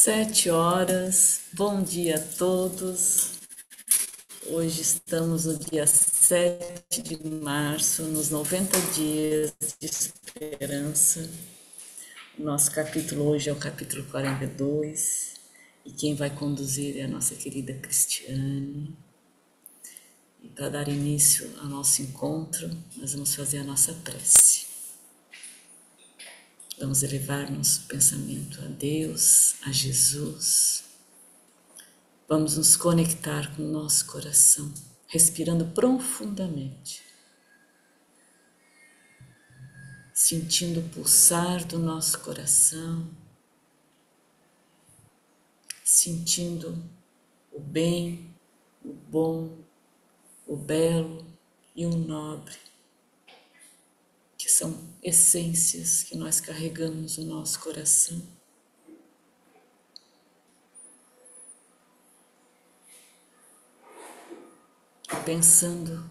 7 horas, bom dia a todos. Hoje estamos no dia 7 de março, nos 90 dias de esperança. O nosso capítulo hoje é o capítulo 42 e quem vai conduzir é a nossa querida Cristiane. E para dar início ao nosso encontro, nós vamos fazer a nossa prece. Vamos elevar nosso pensamento a Deus, a Jesus. Vamos nos conectar com o nosso coração, respirando profundamente, sentindo o pulsar do nosso coração, sentindo o bem, o bom, o belo e o nobre, que são essências que nós carregamos no nosso coração. Pensando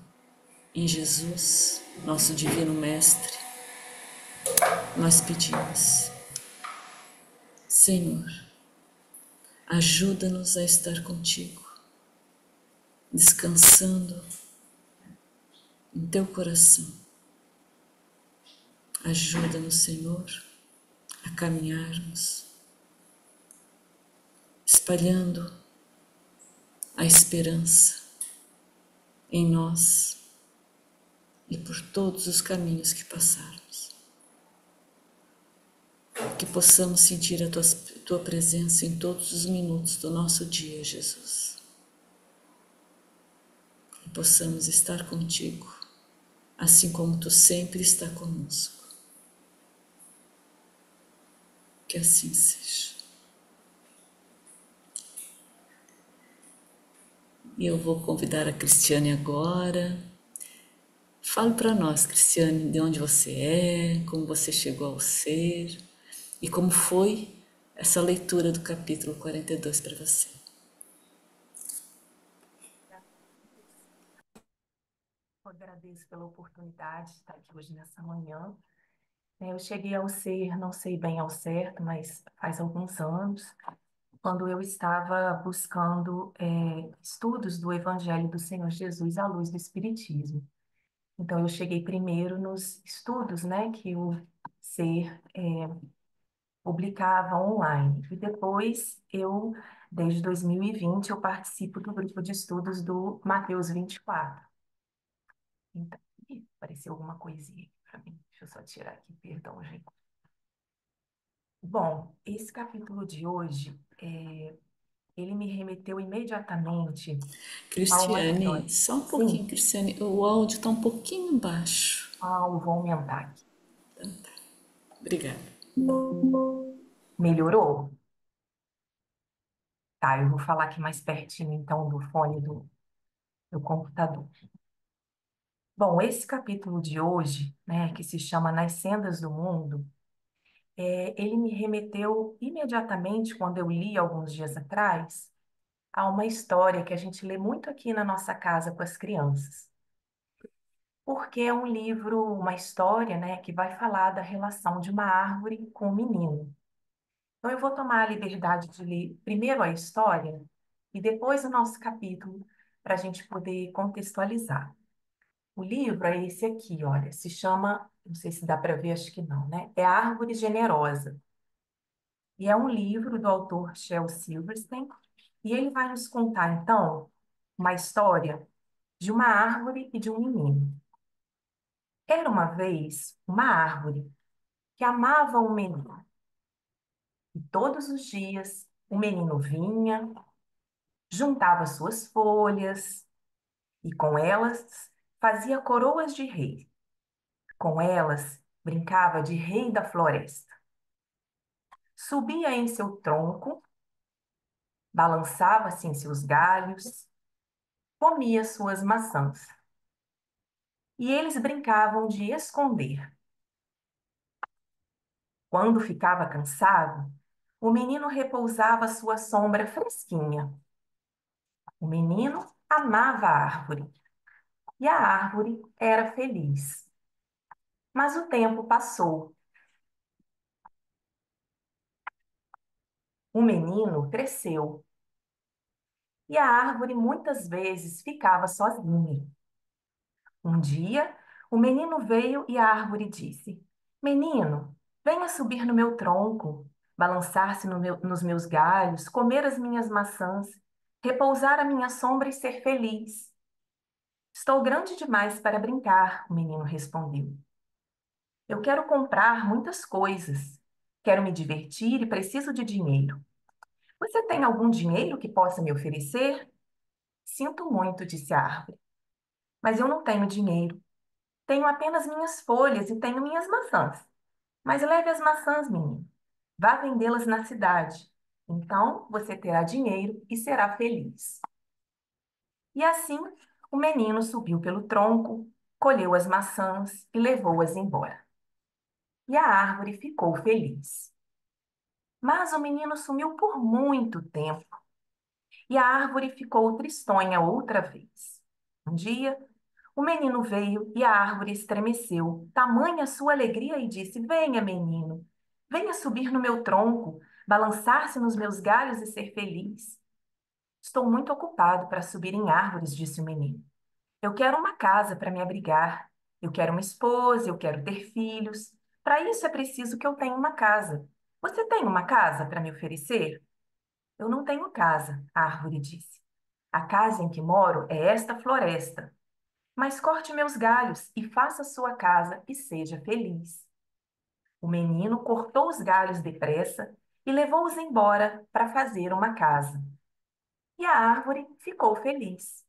em Jesus, nosso Divino Mestre, nós pedimos: Senhor, ajuda-nos a estar contigo, descansando em teu coração. Ajuda-nos, Senhor, a caminharmos, espalhando a esperança em nós e por todos os caminhos que passarmos. Que possamos sentir a tua presença em todos os minutos do nosso dia, Jesus. Que possamos estar contigo, assim como tu sempre está conosco. Que assim seja. E eu vou convidar a Cristiane agora. Fale para nós, Cristiane, de onde você é, como você chegou ao ser e como foi essa leitura do capítulo 42 para você. Eu agradeço pela oportunidade de estar aqui hoje nessa manhã. Eu cheguei ao ser, não sei bem ao certo, mas faz alguns anos, quando eu estava buscando estudos do Evangelho do Senhor Jesus à luz do Espiritismo. Então, eu cheguei primeiro nos estudos, né, que o ser publicava online. E depois, desde 2020, eu participo do grupo de estudos do Mateus 24. Então, apareceu alguma coisinha aqui para mim. Deixa eu só tirar aqui, perdão, gente. Bom, esse capítulo de hoje, ele me remeteu imediatamente a uma Cristiane, história. só um pouquinho, Sim, Cristiane, o áudio está um pouquinho baixo. eu vou aumentar aqui. Obrigada. Melhorou? Tá, eu vou falar aqui mais pertinho, então, do fone do computador. Bom, esse capítulo de hoje, né, que se chama Nas Sendas do Mundo, ele me remeteu imediatamente, quando eu li alguns dias atrás, a uma história que a gente lê muito aqui na nossa casa com as crianças. Porque é um livro, uma história, né, que vai falar da relação de uma árvore com um menino. Então, eu vou tomar a liberdade de ler primeiro a história e depois o nosso capítulo, para a gente poder contextualizar. O livro é esse aqui, olha, se chama, não sei se dá para ver, acho que não, né? É A Árvore Generosa. E é um livro do autor Shel Silverstein, e ele vai nos contar, então, uma história de uma árvore e de um menino. Era uma vez uma árvore que amava um menino. E todos os dias o menino vinha, juntava suas folhas e com elas fazia coroas de rei. Com elas brincava de rei da floresta. Subia em seu tronco, balançava-se em seus galhos, comia suas maçãs. E eles brincavam de esconder. Quando ficava cansado, o menino repousava sua sombra fresquinha. O menino amava a árvore e a árvore era feliz. Mas o tempo passou. O menino cresceu e a árvore muitas vezes ficava sozinha. Um dia, o menino veio e a árvore disse: Menino, venha subir no meu tronco, balançar-se nos meus galhos, comer as minhas maçãs, repousar à minha sombra e ser feliz. Estou grande demais para brincar, o menino respondeu. Eu quero comprar muitas coisas. Quero me divertir e preciso de dinheiro. Você tem algum dinheiro que possa me oferecer? Sinto muito, disse a árvore, mas eu não tenho dinheiro. Tenho apenas minhas folhas e tenho minhas maçãs. Mas leve as maçãs, menino. Vá vendê-las na cidade. Então você terá dinheiro e será feliz. E assim o menino subiu pelo tronco, colheu as maçãs e levou-as embora. E a árvore ficou feliz. Mas o menino sumiu por muito tempo e a árvore ficou tristonha outra vez. Um dia, o menino veio e a árvore estremeceu, tamanha sua alegria, e disse: Venha, menino, venha subir no meu tronco, balançar-se nos meus galhos e ser feliz. Estou muito ocupado para subir em árvores, disse o menino. Eu quero uma casa para me abrigar. Eu quero uma esposa, eu quero ter filhos. Para isso é preciso que eu tenha uma casa. Você tem uma casa para me oferecer? Eu não tenho casa, a árvore disse. A casa em que moro é esta floresta. Mas corte meus galhos e faça sua casa e seja feliz. O menino cortou os galhos depressa e levou-os embora para fazer uma casa. E a árvore ficou feliz.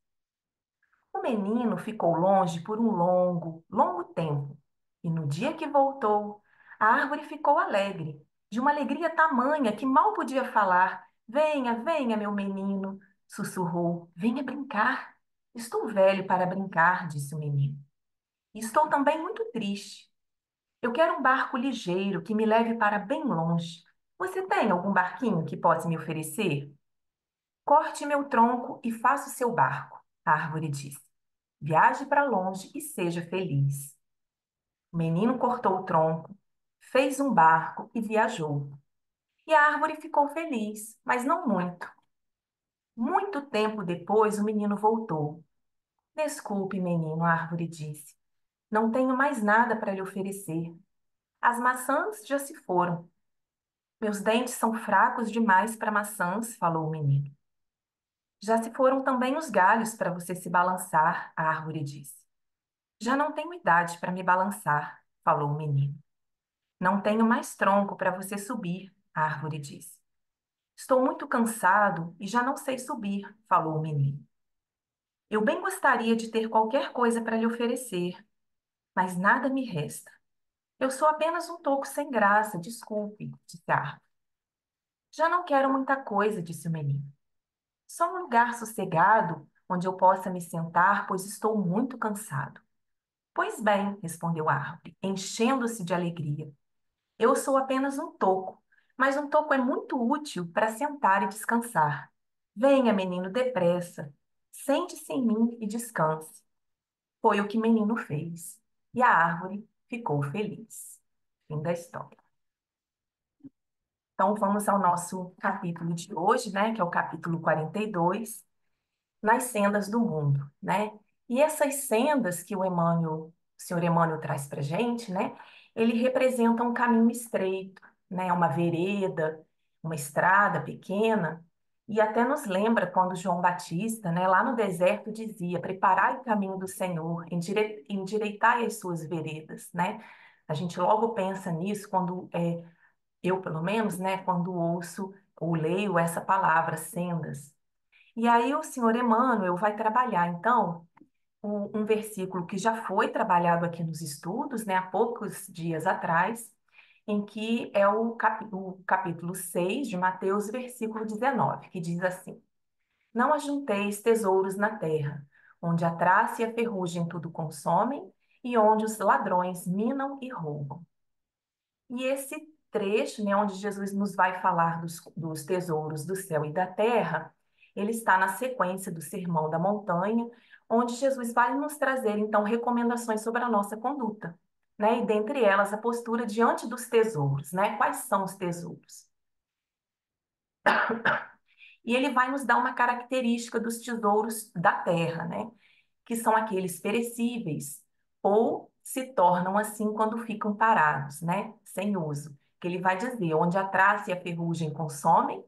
O menino ficou longe por um longo, longo tempo. E no dia que voltou, a árvore ficou alegre, de uma alegria tamanha que mal podia falar. Venha, venha, meu menino, sussurrou. Venha brincar. Estou velho para brincar, disse o menino. E estou também muito triste. Eu quero um barco ligeiro que me leve para bem longe. Você tem algum barquinho que possa me oferecer? Corte meu tronco e faça o seu barco, a árvore disse. Viaje para longe e seja feliz. O menino cortou o tronco, fez um barco e viajou. E a árvore ficou feliz, mas não muito. Muito tempo depois, o menino voltou. Desculpe, menino, a árvore disse. Não tenho mais nada para lhe oferecer. As maçãs já se foram. Meus dentes são fracos demais para maçãs, falou o menino. Já se foram também os galhos para você se balançar, a árvore disse. Já não tenho idade para me balançar, falou o menino. Não tenho mais tronco para você subir, a árvore disse. Estou muito cansado e já não sei subir, falou o menino. Eu bem gostaria de ter qualquer coisa para lhe oferecer, mas nada me resta. Eu sou apenas um toco sem graça, desculpe, disse a árvore. Já não quero muita coisa, disse o menino. Só um lugar sossegado onde eu possa me sentar, pois estou muito cansado. Pois bem, respondeu a árvore, enchendo-se de alegria. Eu sou apenas um toco, mas um toco é muito útil para sentar e descansar. Venha, menino, depressa. Sente-se em mim e descanse. Foi o que o menino fez. E a árvore ficou feliz. Fim da história. Então, vamos ao nosso capítulo de hoje, né, que é o capítulo 42, nas sendas do mundo, né? E essas sendas que o senhor Emmanuel traz para a gente, né? Ele representa um caminho estreito, né? Uma vereda, uma estrada pequena, e até nos lembra quando João Batista, né? Lá no deserto dizia: Preparai o caminho do Senhor, endireitai as suas veredas, né? A gente logo pensa nisso quando eu, pelo menos, né? Quando ouço ou leio essa palavra, sendas. E aí o senhor Emmanuel vai trabalhar, então, um versículo que já foi trabalhado aqui nos estudos, né, há poucos dias atrás, em que é o capítulo 6 de Mateus, versículo 19, que diz assim: Não ajunteis tesouros na terra, onde a traça e a ferrugem tudo consomem, e onde os ladrões minam e roubam. E esse trecho, né, onde Jesus nos vai falar dos tesouros do céu e da terra, ele está na sequência do Sermão da Montanha, onde Jesus vai nos trazer, então, recomendações sobre a nossa conduta, né? E dentre elas, a postura diante dos tesouros, né? Quais são os tesouros? E ele vai nos dar uma característica dos tesouros da terra, né? Que são aqueles perecíveis, ou se tornam assim quando ficam parados, né? Sem uso. Que ele vai dizer onde a traça e a ferrugem consomem,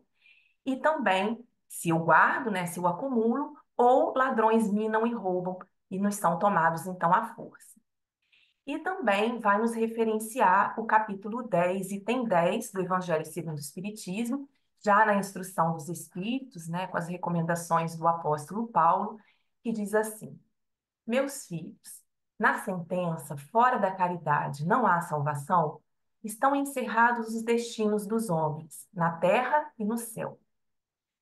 e também se eu guardo, né? Se eu acumulo, ou ladrões minam e roubam e nos são tomados então à força. E também vai nos referenciar o capítulo 10, item 10 do Evangelho segundo o Espiritismo, já na instrução dos Espíritos, né, com as recomendações do apóstolo Paulo, que diz assim: Meus filhos, na sentença, fora da caridade não há salvação, estão encerrados os destinos dos homens, na terra e no céu.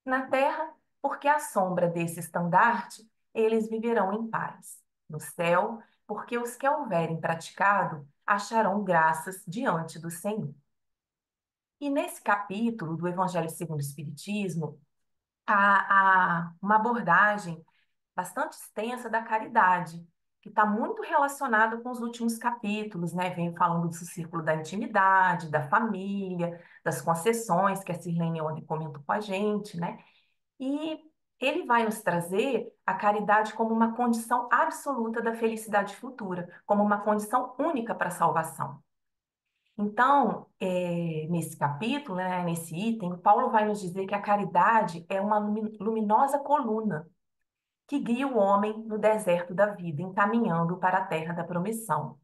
Na terra, porque à sombra desse estandarte, eles viverão em paz. No céu, porque os que houverem praticado acharão graças diante do Senhor. E nesse capítulo do Evangelho segundo o Espiritismo, há uma abordagem bastante extensa da caridade, que está muito relacionada com os últimos capítulos, né? Vem falando do círculo da intimidade, da família, das concessões que a Sirlene ontem comentou com a gente, né? E ele vai nos trazer a caridade como uma condição absoluta da felicidade futura, como uma condição única para a salvação. Então, nesse capítulo, né, nesse item, Paulo vai nos dizer que a caridade é uma luminosa coluna que guia o homem no deserto da vida, encaminhando para a terra da promissão.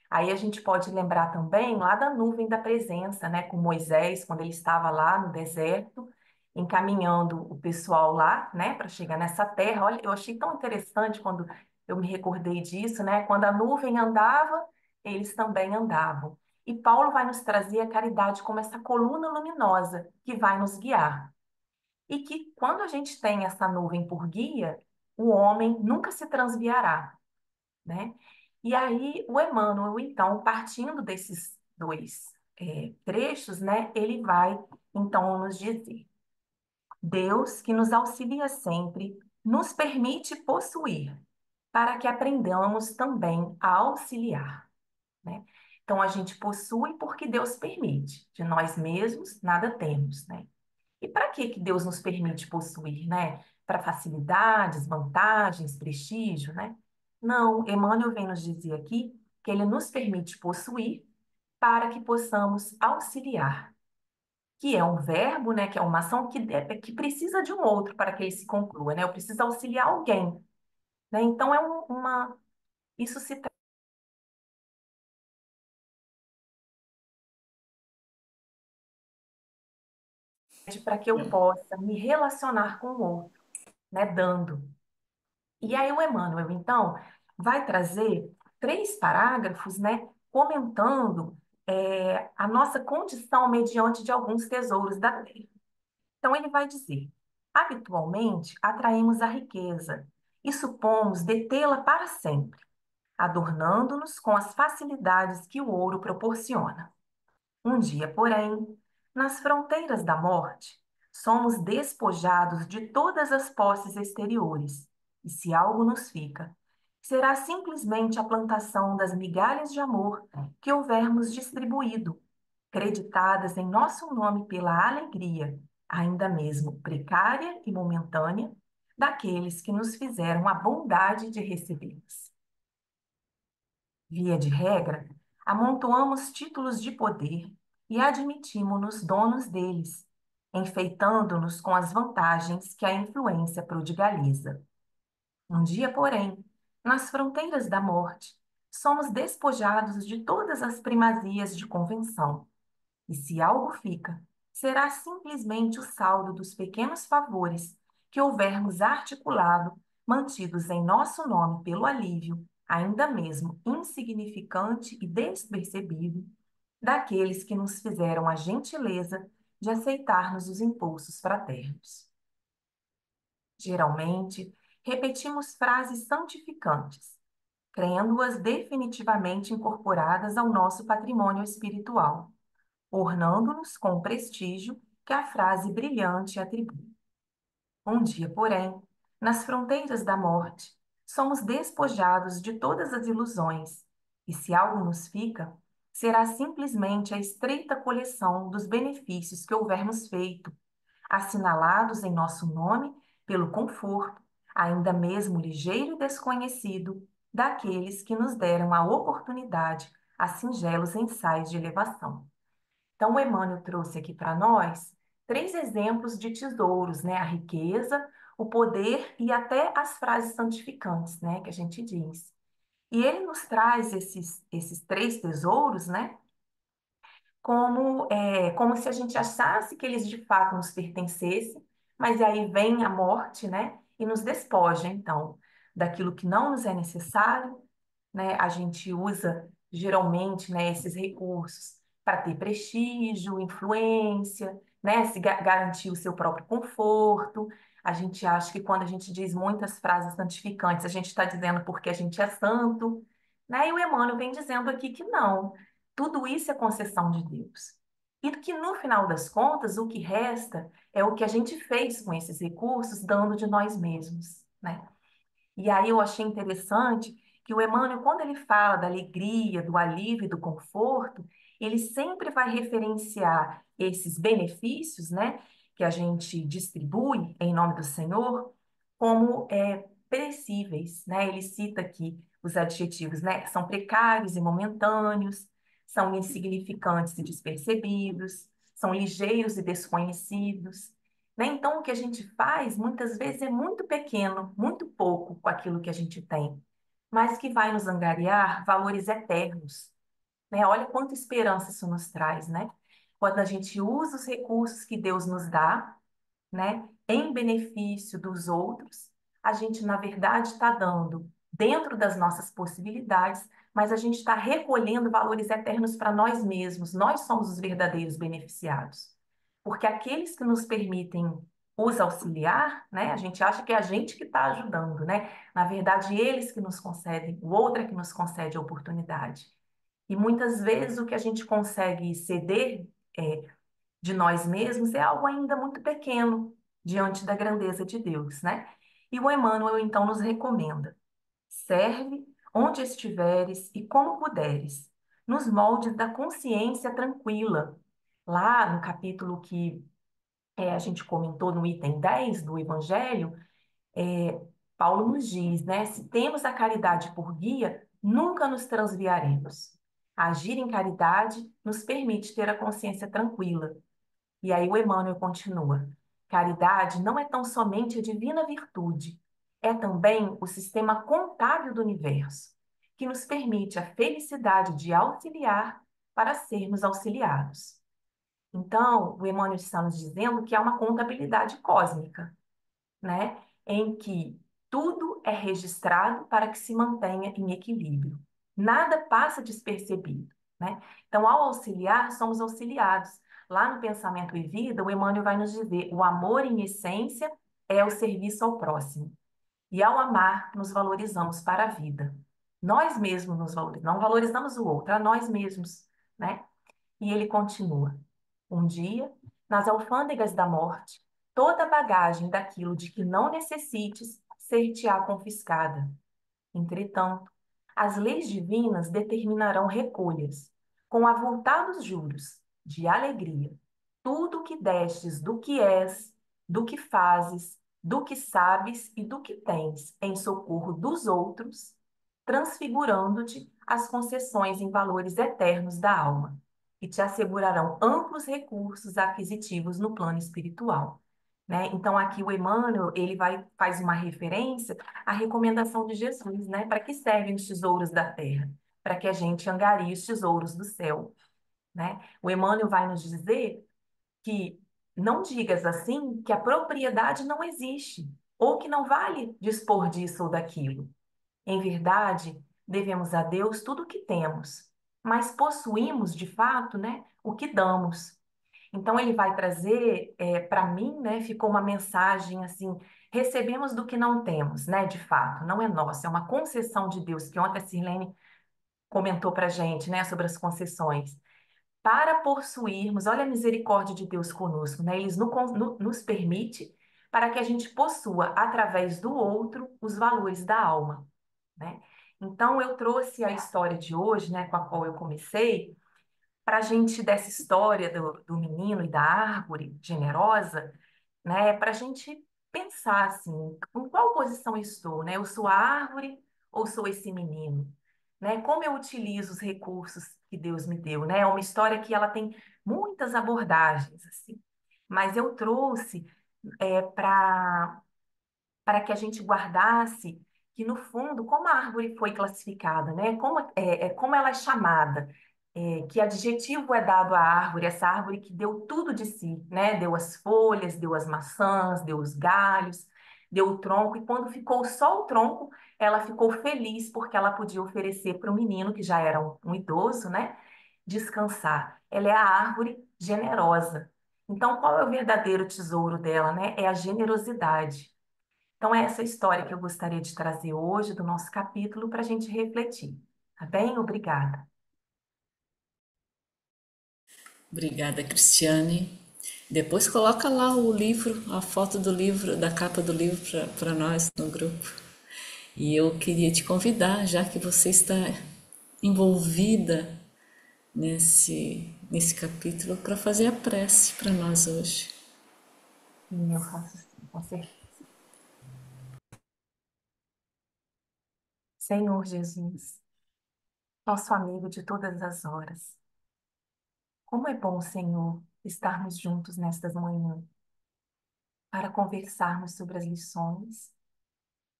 Aí a gente pode lembrar também lá da nuvem da presença, né, com Moisés, quando ele estava lá no deserto, encaminhando o pessoal lá, né, para chegar nessa terra. Olha, eu achei tão interessante quando eu me recordei disso, né, quando a nuvem andava, eles também andavam. E Paulo vai nos trazer a caridade como essa coluna luminosa que vai nos guiar. E que quando a gente tem essa nuvem por guia, o homem nunca se transviará, né? E aí o Emmanuel, então, partindo desses dois trechos, né, ele vai, então, nos dizer: Deus, que nos auxilia sempre, nos permite possuir, para que aprendamos também a auxiliar, né? Então, a gente possui porque Deus permite. De nós mesmos, nada temos, né? E para que que Deus nos permite possuir, né? Para facilidades, vantagens, prestígio, né? Não, Emmanuel vem nos dizer aqui que ele nos permite possuir para que possamos auxiliar, que é um verbo, né? Que é uma ação que precisa de um outro para que ele se conclua, né? Eu preciso auxiliar alguém, né? Então isso se trata para que eu possa me relacionar com o outro, né? Dando. E aí o Emmanuel, então, vai trazer 3 parágrafos, né, comentando a nossa condição mediante de alguns tesouros da terra. Então ele vai dizer: habitualmente atraímos a riqueza e supomos detê-la para sempre, adornando-nos com as facilidades que o ouro proporciona. Um dia, porém, nas fronteiras da morte, somos despojados de todas as posses exteriores, e se algo nos fica, será simplesmente a plantação das migalhas de amor que houvermos distribuído, creditadas em nosso nome pela alegria, ainda mesmo precária e momentânea, daqueles que nos fizeram a bondade de recebê-las. Via de regra, amontoamos títulos de poder e admitimos-nos donos deles, enfeitando-nos com as vantagens que a influência prodigaliza. Um dia, porém, nas fronteiras da morte, somos despojados de todas as primazias de convenção, e se algo fica, será simplesmente o saldo dos pequenos favores que houvermos articulado, mantidos em nosso nome pelo alívio, ainda mesmo insignificante e despercebido, daqueles que nos fizeram a gentileza de aceitar-nos os impulsos fraternos. Geralmente, repetimos frases santificantes, crendo-as definitivamente incorporadas ao nosso patrimônio espiritual, ornando-nos com o prestígio que a frase brilhante atribui. Um dia, porém, nas fronteiras da morte, somos despojados de todas as ilusões, e se algo nos fica, será simplesmente a estreita coleção dos benefícios que houvermos feito, assinalados em nosso nome pelo conforto, ainda mesmo ligeiro e desconhecido, daqueles que nos deram a oportunidade a singelos ensaios de elevação. Então, o Emmanuel trouxe aqui para nós três exemplos de tesouros, né? A riqueza, o poder e até as frases santificantes, né? Que a gente diz. E ele nos traz esses três tesouros, né? Como se a gente achasse que eles de fato nos pertencessem, mas aí vem a morte, né? E nos despoja, então, daquilo que não nos é necessário, né? A gente usa geralmente, né, esses recursos para ter prestígio, influência, né? Se garantir o seu próprio conforto. A gente acha que quando a gente diz muitas frases santificantes, a gente está dizendo porque a gente é santo, né? E o Emmanuel vem dizendo aqui que não. Tudo isso é concessão de Deus. E que no final das contas, o que resta é o que a gente fez com esses recursos, dando de nós mesmos, né? E aí eu achei interessante que o Emmanuel, quando ele fala da alegria, do alívio e do conforto, ele sempre vai referenciar esses benefícios, né, que a gente distribui em nome do Senhor, como perecíveis, né? Ele cita aqui os adjetivos, né, que são precários e momentâneos, são insignificantes e despercebidos, são ligeiros e desconhecidos, né? Então, o que a gente faz muitas vezes é muito pequeno, muito pouco com aquilo que a gente tem, mas que vai nos angariar valores eternos, né? Olha quanta esperança isso nos traz, né? Quando a gente usa os recursos que Deus nos dá, né, em benefício dos outros, a gente, na verdade, está dando dentro das nossas possibilidades, mas a gente está recolhendo valores eternos para nós mesmos. Nós somos os verdadeiros beneficiados. Porque aqueles que nos permitem os auxiliar, né, a gente acha que é a gente que está ajudando, né? Na verdade, eles que nos concedem, o outro é que nos concede a oportunidade. E muitas vezes o que a gente consegue ceder é, de nós mesmos é algo ainda muito pequeno diante da grandeza de Deus, né? E o Emmanuel então nos recomenda: serve onde estiveres e como puderes, nos moldes da consciência tranquila. Lá no capítulo que a gente comentou no item 10 do Evangelho, é, Paulo nos diz, né? Se temos a caridade por guia, nunca nos transviaremos. Agir em caridade nos permite ter a consciência tranquila. E aí o Emmanuel continua: caridade não é tão somente a divina virtude, é também o sistema contábil do universo, que nos permite a felicidade de auxiliar para sermos auxiliados. Então, o Emmanuel está nos dizendo que há uma contabilidade cósmica, né, em que tudo é registrado para que se mantenha em equilíbrio. Nada passa despercebido, né? Então, ao auxiliar, somos auxiliados. Lá no Pensamento e Vida, o Emmanuel vai nos dizer: o amor, em essência, é o serviço ao próximo. E ao amar, nos valorizamos para a vida. Nós mesmos nos valorizamos, não valorizamos o outro, a nós mesmos, né? E ele continua: um dia, nas alfândegas da morte, toda a bagagem daquilo de que não necessites ser-te-á confiscada. Entretanto, as leis divinas determinarão recolhas, com avultados juros, de alegria, tudo o que destes do que és, do que fazes, do que sabes e do que tens em socorro dos outros, transfigurando-te as concessões em valores eternos da alma, que te assegurarão amplos recursos aquisitivos no plano espiritual. Né? Então, aqui o Emmanuel, faz uma referência à recomendação de Jesus, né? Para que servem os tesouros da terra? Para que a gente angarie os tesouros do céu, né? O Emmanuel vai nos dizer que não digas assim que a propriedade não existe, ou que não vale dispor disso ou daquilo. Em verdade, devemos a Deus tudo o que temos, mas possuímos, de fato, né, o que damos. Então ele vai trazer, para mim, né, ficou uma mensagem assim: recebemos do que não temos, né, de fato, não é nosso, é uma concessão de Deus, que ontem a Sirlene comentou para a gente, né, sobre as concessões. Para possuirmos, olha a misericórdia de Deus conosco, né, eles nos permite para que a gente possua, através do outro, os valores da alma, né? Então eu trouxe a história de hoje, né, com a qual eu comecei, para a gente, dessa história do menino e da árvore generosa, né? Para a gente pensar assim, em qual posição eu estou, né? Eu sou a árvore ou sou esse menino, né? Como eu utilizo os recursos que Deus me deu, né? É uma história que ela tem muitas abordagens, assim, mas eu trouxe para que a gente guardasse que, no fundo, como a árvore foi classificada, né? Como ela é chamada, que adjetivo é dado à árvore, essa árvore que deu tudo de si, né? Deu as folhas, deu as maçãs, deu os galhos, deu o tronco, e quando ficou só o tronco, ela ficou feliz porque ela podia oferecer para o menino, que já era um idoso, né? Descansar. Ela é a árvore generosa. Então, qual é o verdadeiro tesouro dela, né? É a generosidade. Então, é essa história que eu gostaria de trazer hoje do nosso capítulo para a gente refletir. Tá bem? Obrigada. Obrigada, Cristiane. Depois coloca lá o livro, a foto do livro, da capa do livro para nós no grupo. E eu queria te convidar, já que você está envolvida nesse capítulo, para fazer a prece para nós hoje. Sim, eu faço sim, com certeza. Senhor Jesus, nosso amigo de todas as horas, como é bom, Senhor, estarmos juntos nestas manhãs para conversarmos sobre as lições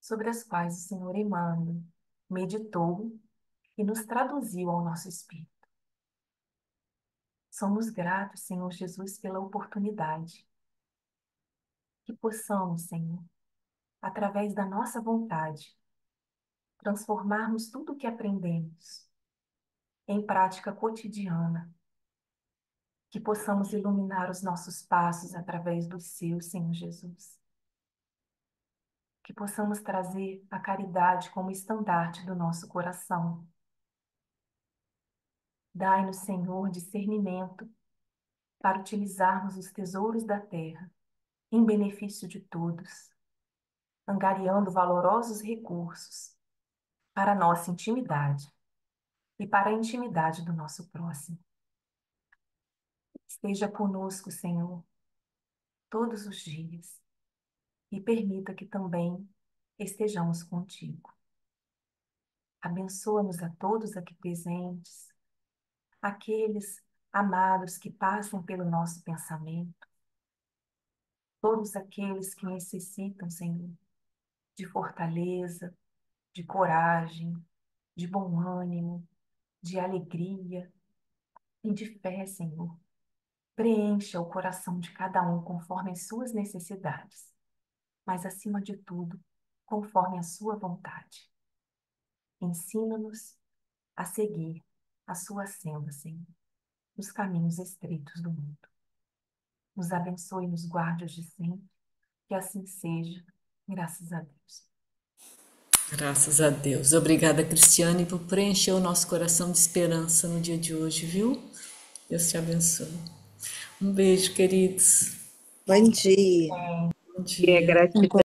sobre as quais o Senhor Emmanuel meditou e nos traduziu ao nosso espírito. Somos gratos, Senhor Jesus, pela oportunidade que possamos, Senhor, através da nossa vontade, transformarmos tudo o que aprendemos em prática cotidiana, que possamos iluminar os nossos passos através do seu, Senhor Jesus, que possamos trazer a caridade como estandarte do nosso coração. Dai-nos, Senhor, discernimento para utilizarmos os tesouros da terra em benefício de todos, angariando valorosos recursos para a nossa intimidade e para a intimidade do nosso próximo. Esteja conosco, Senhor, todos os dias e permita que também estejamos contigo. Abençoa-nos a todos aqui presentes, aqueles amados que passam pelo nosso pensamento, todos aqueles que necessitam, Senhor, de fortaleza, de coragem, de bom ânimo, de alegria e de fé, Senhor. Preencha o coração de cada um conforme as suas necessidades, mas acima de tudo, conforme a sua vontade. Ensina-nos a seguir a sua senda, Senhor, nos caminhos estreitos do mundo. Nos abençoe e nos guarde hoje sempre, que assim seja, graças a Deus. Graças a Deus. Obrigada, Cristiane, por preencher o nosso coração de esperança no dia de hoje, viu? Deus te abençoe. Um beijo, queridos. Bom dia. Bom E a dia. gratidão.